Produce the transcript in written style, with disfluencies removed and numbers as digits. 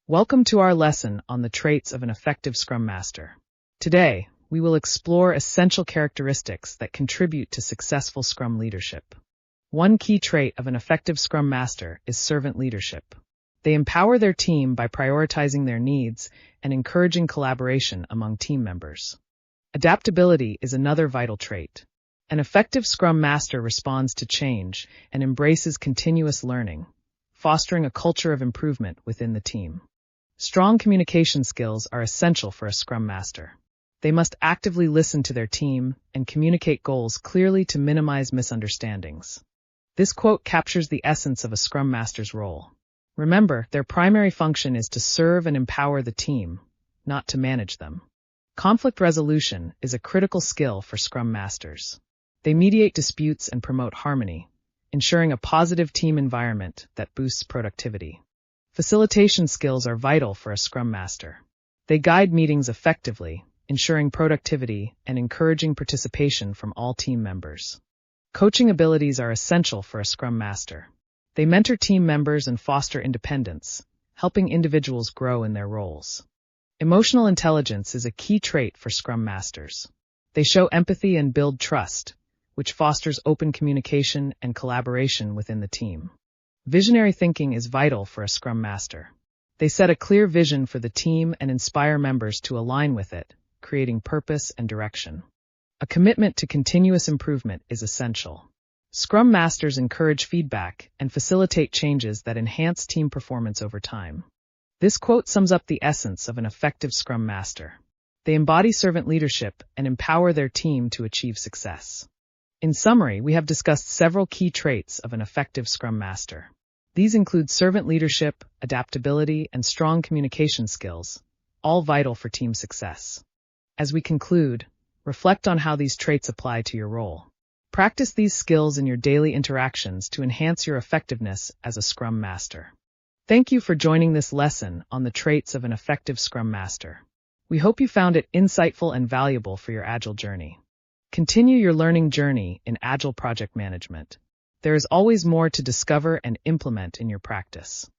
Welcome to our lesson on the traits of an effective Scrum Master. Today, we will explore essential characteristics that contribute to successful Scrum leadership. One key trait of an effective Scrum Master is servant leadership. They empower their team by prioritizing their needs and encouraging collaboration among team members. Adaptability is another vital trait. An effective Scrum Master responds to change and embraces continuous learning, fostering a culture of improvement within the team. Strong communication skills are essential for a Scrum Master. They must actively listen to their team and communicate goals clearly to minimize misunderstandings. This quote captures the essence of a Scrum Master's role. Remember, their primary function is to serve and empower the team, not to manage them. Conflict resolution is a critical skill for Scrum Masters. They mediate disputes and promote harmony, ensuring a positive team environment that boosts productivity. Facilitation skills are vital for a Scrum Master. They guide meetings effectively, ensuring productivity and encouraging participation from all team members. Coaching abilities are essential for a Scrum Master. They mentor team members and foster independence, helping individuals grow in their roles. Emotional intelligence is a key trait for Scrum Masters. They show empathy and build trust, which fosters open communication and collaboration within the team. Visionary thinking is vital for a Scrum Master. They set a clear vision for the team and inspire members to align with it, creating purpose and direction. A commitment to continuous improvement is essential. Scrum Masters encourage feedback and facilitate changes that enhance team performance over time. This quote sums up the essence of an effective Scrum Master. They embody servant leadership and empower their team to achieve success. In summary, we have discussed several key traits of an effective Scrum Master. These include servant leadership, adaptability, and strong communication skills, all vital for team success. As we conclude, reflect on how these traits apply to your role. Practice these skills in your daily interactions to enhance your effectiveness as a Scrum Master. Thank you for joining this lesson on the traits of an effective Scrum Master. We hope you found it insightful and valuable for your Agile journey. Continue your learning journey in Agile Project Management. There is always more to discover and implement in your practice.